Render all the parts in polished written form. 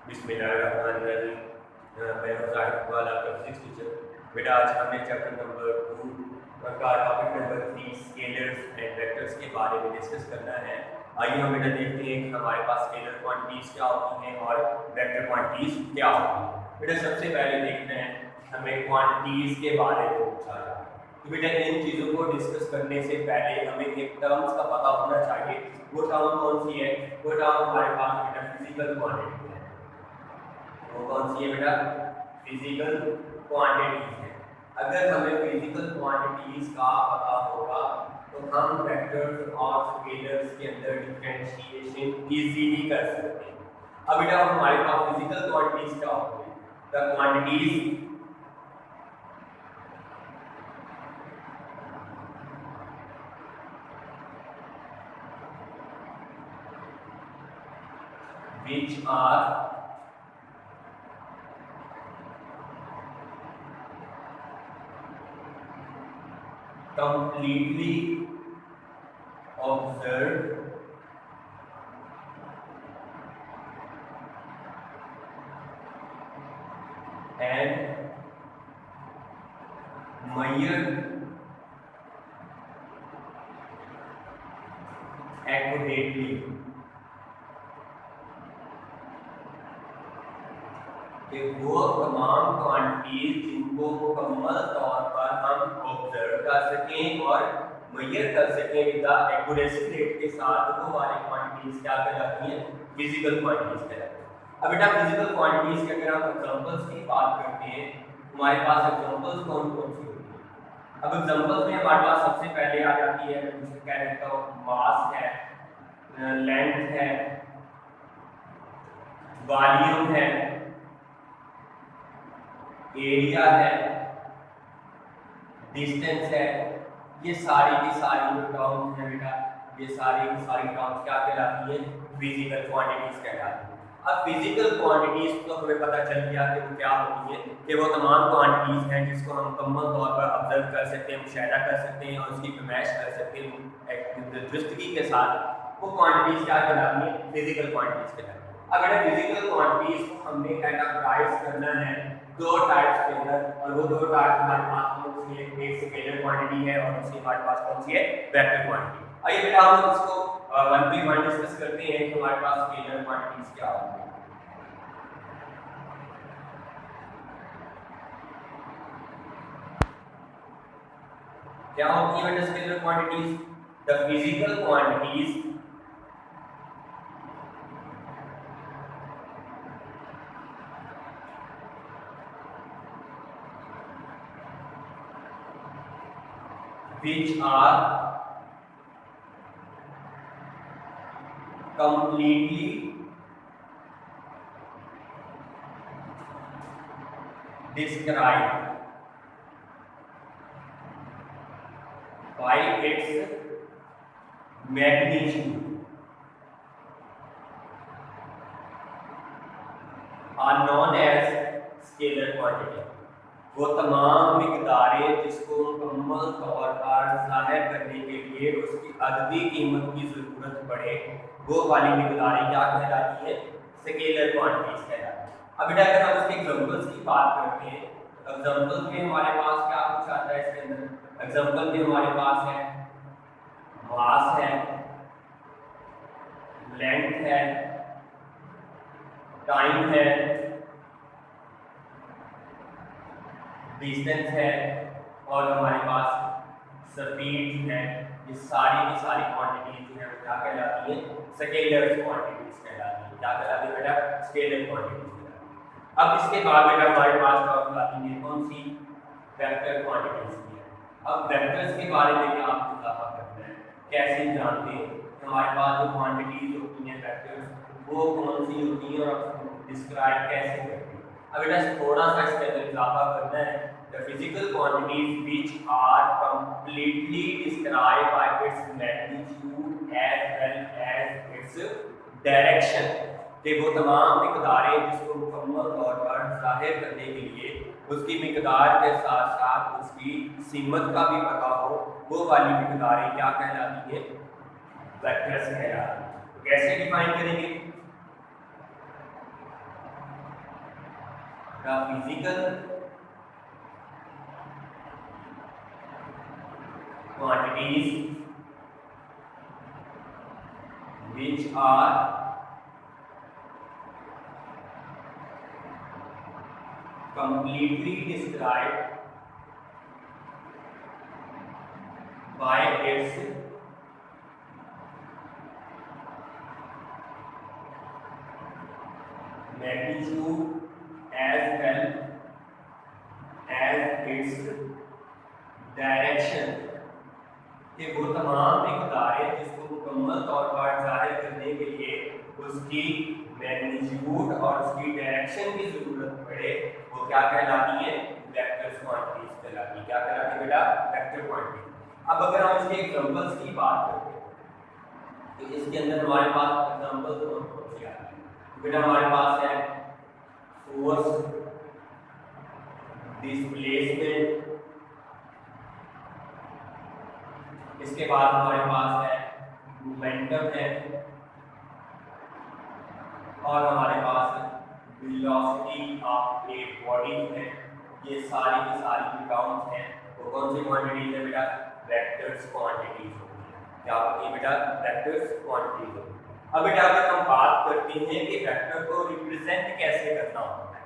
बिस्मिल्लाहिर्रहमानिर्रहीम। मैं हूं ज़ाहिद इकबाल, आपका फिजिक्स टीचर। बेटा आज हमने चैप्टर नंबर 2 का topic number 3 scalars and vectors के बारे में डिस्कस करना है। आइए हम बेटा देखते हैं कि हमारे पास स्केलर क्वांटिटीज़ क्या होती हैं और वेक्टर क्वांटिटीज़ क्या होती हैं। बेटा सबसे पहले देखते हैं हमें क्वांटिटीज़ के बारे में पूछा जाए तो बेटा इन चीज़ों को डिस्कस करने से पहले हमें एक टर्म्स का पता होना चाहिए। वो टर्म कौन सी है? वो टर्म हमारे पास बेटा फिजिकल क्वांटिटी है। वो कौन सी है बेटा? फिजिकल क्वांटिटीज है। अगर हमें फिजिकल क्वांटिटीज का पता होगा तो हम वेक्टर्स और स्केलर्स के अंदर डिफरेंशिएशन इजीली कर सकते हैं। अब बेटा हमारे पास फिजिकल क्वांटिटीज क्या होती है? The quantities which are completely observed and measured accurately। कि वो तमाम क्वांटिटीज जिनको मुकम्मल तौर पर हम ऑब्जर्व कर सकें और मेजर कर सकें विद एक्यूरेसी रेट के साथ, वो वाली क्वांटिटीज क्या कहलाती हैं? फिजिकल क्वांटिटीज कहलाती हैं। अब बेटा फिजिकल क्वांटिटीज के अगर हम एग्जांपल्स की बात करते हैं, हमारे पास एग्जांपल्स कौन कौन सी होती हैं? अब एग्जांपल्स में हमारे पास सबसे पहले आ जाती है, मैं जिसे कह देता हूँ मास है, लेंथ है, वॉल्यूम है, एरिया है, डिस्टेंस है। ये सारी की सारी जो टर्म्स हैं बेटा, ये सारी की सारी टर्म्स क्या कहलाती हैं? फिजिकल क्वांटिटीज कहलाती हैं। अब फिजिकल क्वांटिटीज तो हमें पता चल गया कि वो क्या होती है, कि वो तमाम क्वांटिटीज हैं जिसको हम मुकम्मल तौर पर ऑब्जर्व कर सकते हैं, मुशाहिदा कर सकते हैं और उसकी फरमाइश कर सकते हैं दुरुस्तगी के साथ। वो क्वांटिटीज क्या कहलाती हैं? फिजिकल क्वांटिटीज कहलाती हैं। अब बेटा फिजिकल क्वांटिटीज को हमने कैटेगराइज करना है दो टाइप्स के अंदर, और वो दो टाइप्स हमारे पास कौन सी है? एक स्केलर क्वांटिटी है और दूसरी हमारे पास कौन सी है? Vector quantity. आइए बेटा हम इसको वन बाय वन डिस्कस करते हैं कि हमारे पास स्केलर क्वांटिटीज क्या होती हैं। क्या होती है बेटा scalar quantities? The physical quantities which are completely described by its magnitude are known as scalar quantity। वो तमाम मिकदारें जिसको मुकम्मल तौर पर ज़ाहिर करने के लिए उसकी अददी कीमत की ज़रूरत पड़े, वो वाली मिकदारें क्या कहलाती हैं? स्केलर क्वांटिटीज कहलाती हैं। अब बेटा अगर हम इसके एग्जांपल्स की बात करते हैं, एग्जांपल्स में हमारे पास क्या कुछ आता है इसके अंदर? एग्जांपल में हमारे पास है मास है, लेंथ है, टाइम है, डिस्टेंस है और हमारे पास स्पीड है। ये सारी की सारी क्वांटिटीज जो है वो क्या कहलाती हैं? स्केलर क्वांटिटीज कहलाती हैं। क्या कहलाती है बेटा? स्केलर क्वांटिटीज कहलाती हैं। अब इसके बाद बेटा हमारे पास टर्म आती है कौन सी? वेक्टर क्वांटिटीज की है। अब वेक्टर्स के बारे में क्या आपको इजाफा करना है, कैसे जानते हैं हमारे पास जो क्वांटिटीज होती हैं वेक्टर्स वो कौन सी होती हैं और डिस्क्राइब कैसे करते हैं? अब बेटा थोड़ा सा इसके अंदर इजाफा करना है। The physical quantities which are completely described by its magnitude as well as its direction। कि वो तमाम मिकदारें जिसको मुकम्मल तौर पर ज़ाहिर करने के लिए उसकी मिकदार के साथ साथ उसकी सीमत का भी पता हो, वो वाली मिकदारें क्या कहलाती हैं? वेक्टर्स कहलाती हैं। कैसे डिफाइन करेंगे? the physical quantities which are completely described by its magnitude as well as its direction, कि वो तमाम मिक़दारें जिसको मुकम्मल तौर पर जाहिर करने के लिए उसकी मैग्नीट्यूड और उसकी डायरेक्शन की जरूरत पड़े, वो क्या कहलाती है? वेक्टर्स क्वांटिटीज कहलाती है। क्या कहलाती है बेटा? Vector quantity. अब अगर हम इसके एग्जांपल्स की बात करते हैं तो इसके अंदर हमारे पास एग्जांपल्स कौन सी आती है? बेटा हमारे पास है फोर्स, डिस्प्लेसमेंट, इसके बाद हमारे पास है मोमेंटम है, और हमारे पास वेलोसिटी ऑफ ए बॉडी है। ये सारी की सारी टर्म्स हैं, वो कौन सी क्वांटिटीज है बेटा? वेक्टर्स क्वांटिटीज होती है। क्या होती है बेटा? वेक्टर्स क्वांटिटीज होती है। अब बेटा अगर हम बात करते हैं कि वेक्टर को रिप्रेजेंट कैसे करना होता है,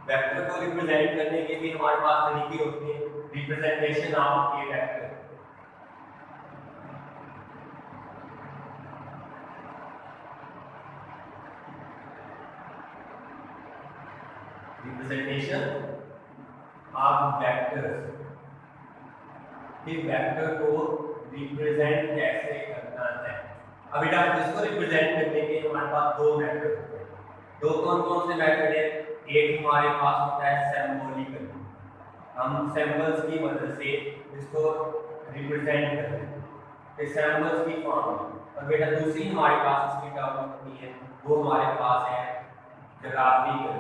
वेक्टर को रिप्रेजेंट करने के लिए हमारे पास तरीके होते हैं। Representation of A vector, representation of vectors, कि वेक्टर को रिप्रेजेंट कैसे करना है। अब बेटा इसको रिप्रेजेंट करने के हमारे पास दो मेथड होते हैं। दो कौन कौन से मेथड है? एक हमारे पास होता है सिंबॉलिकल, हम सिंबल्स की मदद से इसको रिप्रेजेंट करते हैं, तो सिंबल्स की फॉर्म में। और बेटा दूसरी हमारे पास इसकी टर्म होती है, वो हमारे पास है ग्राफिकल,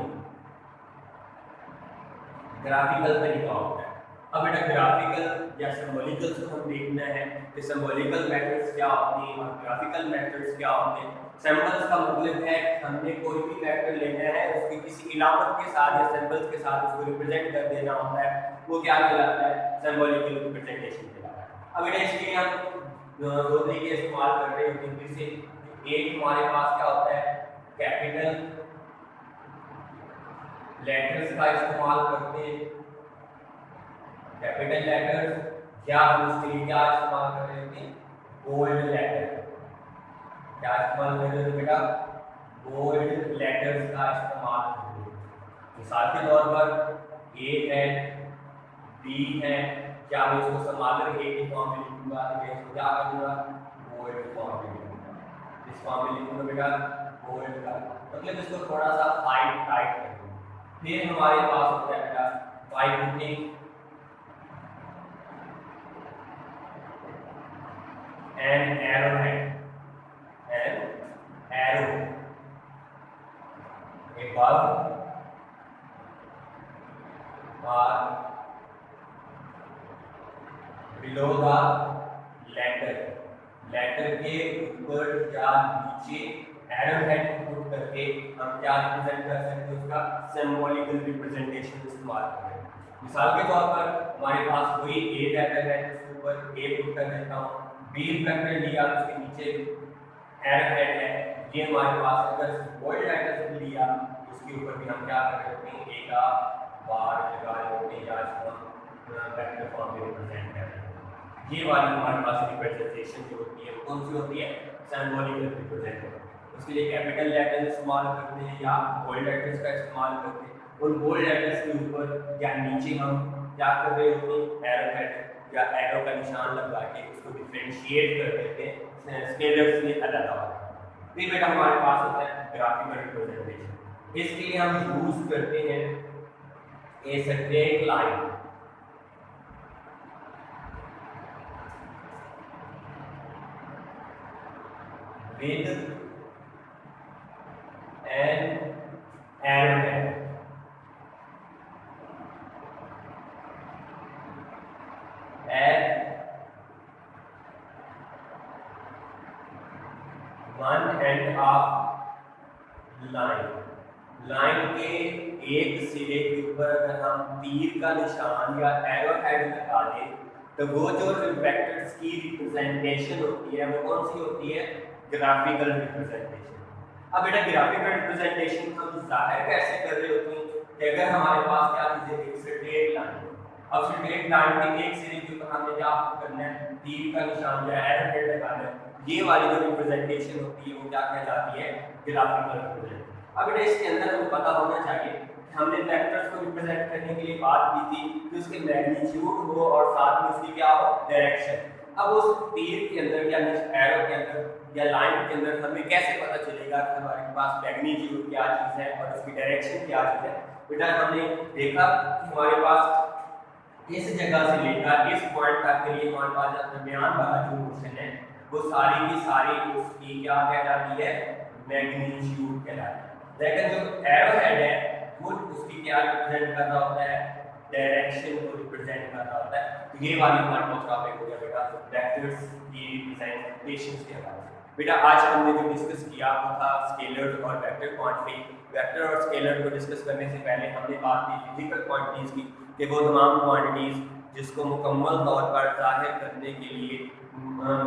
ग्राफिकल तरीका होता है। अब बेटा ग्राफिकल या सिंबॉलिकल को हम देखना है कि सिंबॉलिकल मेथड्स क्या होते हैं और ग्राफिकल मेथड्स क्या होते हैं। सिंबल्स का मतलब है हमने कोई भी वेक्टर लेना है, उसकी किसी इलामत के साथ या सिंबल्स के साथ उसको रिप्रेजेंट कर देना होता है, वो क्या कहलाता है? सिंबॉलिकल रिप्रेजेंटेशन कहलाता है। अब बेटा इसके लिए हम दो तरीके इस्तेमाल कर रहे होते हैं। फिर से एक हमारे पास क्या होता है? कैपिटल लेटर्स का इस्तेमाल करते हैं, कैपिटल लेटर्स, या हम इसके लिए क्या इस्तेमाल कर रहे होते हैं? Bold letter. क्या इस्तेमाल कर रहे होते बेटा? बोल्ड लेटर्स का इस्तेमाल करते हैं। मिसाल के तौर पर ए है, बी है, क्या मैं इसको संभाल कर ए की फॉर्म में लिखूंगा तो मैं इसको क्या करूंगा? बोल्ड फॉर्म में लिखूंगा। इस फॉर्म में लिखूंगा बेटा बोल्ड का, मतलब इसको थोड़ा सा हाइट टाइट कर दूंगा। फिर हमारे पास होता है बेटा by putting an arrow head, an arrow above or below the letter, letter के ऊपर या नीचे एरो हेड पुट करके हम क्या रिप्रेजेंट कर सकते हैं? उसका सिंबॉलिकल रिप्रेजेंटेशन इस्तेमाल कर रहे हैं। मिसाल के तौर पर हमारे पास कोई ए लेटर है, उसके ऊपर ए पुट कर देता हूँ, बी लेटर लिया उसके नीचे एरो हेड है, ये हमारे पास अगर बोल्ड लेटर से लिया उसके ऊपर भी हम क्या कर सकते हैं? ए का बार लगा लेते हैं या इसको वेक्टर फॉर्म में रिप्रेजेंट कर रहे हैं। ये वाली हमारे पास रिप्रेजेंटेशन जो होती है कौन सी होती है? Symbolical representation. उसके लिए कैपिटल लेटर्स इस्तेमाल करते हैं या बोल्ड लेटर्स का इस्तेमाल करते हैं। उन बोल्ड लेटर्स के ऊपर या नीचे हम क्या कर रहे होते हैं? एरो हेड या एरो का निशान लगा के उसको डिफरेंशिएट कर देते हैं, स्केलर्स में अलग होता है। फिर बेटा हमारे पास होता है ग्राफिकल रिप्रेजेंटेशन। इसके लिए हम यूज करते हैं a straight line, with an arrowhead, at one end of line, line के एक सिरे के ऊपर अगर हम तीर का निशान या एरो हेड लगा दें तो वो जो वेक्टर्स की रिप्रेजेंटेशन होती है वो कौन सी होती है? Graphical representation. अब बेटा ग्राफिकल रिप्रेजेंटेशन हम जाहिर कैसे कर रहे होते हैं कि अगर हमारे पास क्या चीज़ है, एक स्ट्रेट लाइन है। अब स्ट्रेट लाइन के एक सिरे के ऊपर हमने क्या करना है, तीर का निशान या एरो हेड लगाना है। ये वाली जो रिप्रेजेंटेशन होती है वो क्या कहलाती है? Graphical representation. अब बेटा इसके अंदर हमें पता होना चाहिए कि हमने वेक्टर्स को रिप्रेजेंट करने के लिए बात की थी कि उसके मैग्नीट्यूड हो और साथ में उसकी क्या हो? डायरेक्शन। अब उस तीर के अंदर या एरो के अंदर या लाइन के अंदर हमें कैसे पता चलेगा कि हमारे पास मैग्नीट्यूड क्या चीज़ है और उसकी डायरेक्शन क्या चीज़ है? बेटा हमने देखा कि हमारे पास इस जगह से लेकर इस पॉइंट तक के लिए हमारे पास दरमियान वाला जो मोशन है वो सारी की सारी उसकी क्या कहलाती है? मैग्नीट्यूड कहलाती है। लेकिन जो एरो हेड है वो उसकी क्या रिप्रेजेंट कर रहा होता है? डायरेक्शन को रिप्रेजेंट कर रहा होता है। तो ये वाली हमारे पास टॉपिक हो गया बेटा वेक्टर्स की रिप्रेजेंटेशंस के हवाले से। बेटा आज हमने जो डिस्कस किया वो था स्केलर्स और वेक्टर क्वांटिटी। वेक्टर और स्केलर को डिस्कस करने से पहले हमने बात की फिजिकल क्वांटिटीज की कि वो तमाम क्वांटिटीज जिसको मुकम्मल तौर पर जाहिर करने के लिए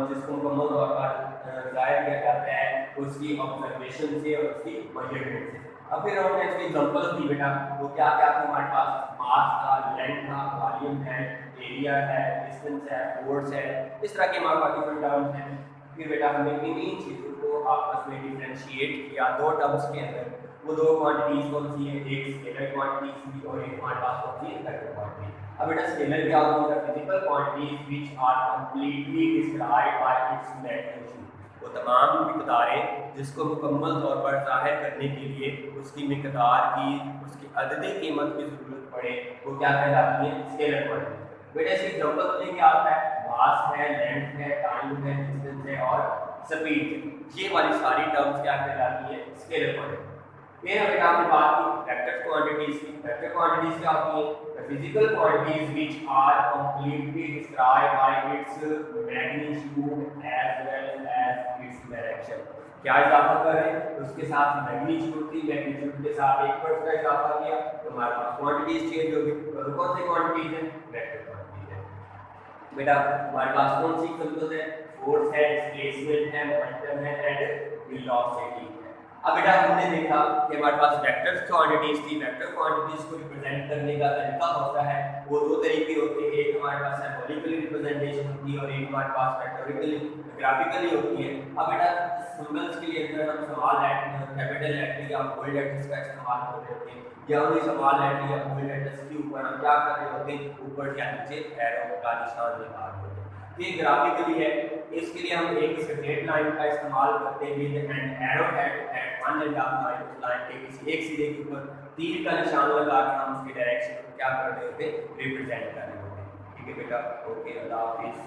जिसको मुकम्मल तौर पर जाहिर किया जाता है उसकी ऑब्जर्वेशन से और उसकी मेजरमेंट से। अब फिर हमने इसकी एग्जांपल दी बेटा, वो क्या क्या था हमारे पास? मास था, लेंथ था, वॉल्यूम है, एरिया है, डिस्टेंस है, फोर्स है, इस तरह के हमारे पास डिफरेंट टर्म्स हैं। फिर बेटा हमने इन्हीं चीज़ों को आपस में डिफरेंशिएट किया दो टर्म्स के अंदर। वो दो क्वांटिटीज कौन सी है? एक स्केलर क्वांटिटीज थी और एक हमारे पास कौन सी है? Vector quantity. अब बेटा स्केलर क्या होती है? Physical quantities which are completely described by its magnitude. वो तमाम मिकदारें जिसको मुकम्मल तौर पर जाहिर करने के लिए उसकी मिकदार की उसकी अददी कीमत की ज़रूरत पड़े वो क्या कहलाती है? Scalar quantity. बेटा इसकी एग्जांपल में क्या आता है? मास है, लेंथ है, टाइम है, डिस्टेंस है और स्पीड है। ये वाली सारी टर्म्स क्या कहलाती है? Scalar quantity. फिर हमें आपने बात की वेक्टर क्वांटिटीज की। वेक्टर क्वांटिटीज क्या होती है? Physical quantities which are completely described by its magnitude as well as its direction. क्या इजाफा कर रहे हैं? उसके साथ मैग्नीट्यूड थी, मैग्नीट्यूड के साथ एक वर्ड का इजाफा किया तो हमारे पास क्वांटिटीज चेंज होगी। और कौन सी क्वांटिटीज है? वेक्टर क्वांटिटीज है। बेटा हमारे पास कौन सी सिंबल्स है? फोर्स है, डिस्प्लेसमेंट है, मोमेंटम है एंड वेलोसिटी। अब बेटा हमने देखा कि हमारे पास वेक्टर क्वांटिटीज थी। वेक्टर क्वांटिटीज को रिप्रेजेंट करने का तरीका होता है वो दो तरीके होते हैं। एक हमारे पास सिंबॉलिकली रिप्रेजेंटेशन होती है और एक हमारे पास वेक्टोरिकली ग्राफिकली होती है। अब बेटा सिंबल्स के लिए अंदर हम स्मॉल लेटर, कैपिटल लेटर या बोल्ड लेटर्स का इस्तेमाल कर रहे होते हैं या उन्हीं स्मॉल लेटर या बोल्ड लेटर्स के ऊपर हम क्या कर रहे होते हैं? ऊपर या नीचे एरो का निशान लगा रहे होते हैं। ये ग्राफिकली है। इसके लिए हम एक स्ट्रेट लाइन का इस्तेमाल करते हैं with and arrow head at one and half line. उस लाइन के किसी एक सिरे के ऊपर तीर का निशान लगा के हम उसकी डायरेक्शन को क्या कर रहे होते हैं? रिप्रेजेंट कर रहे होते हैं। ठीक है बेटा, ओके, अल्लाह हाफिज़।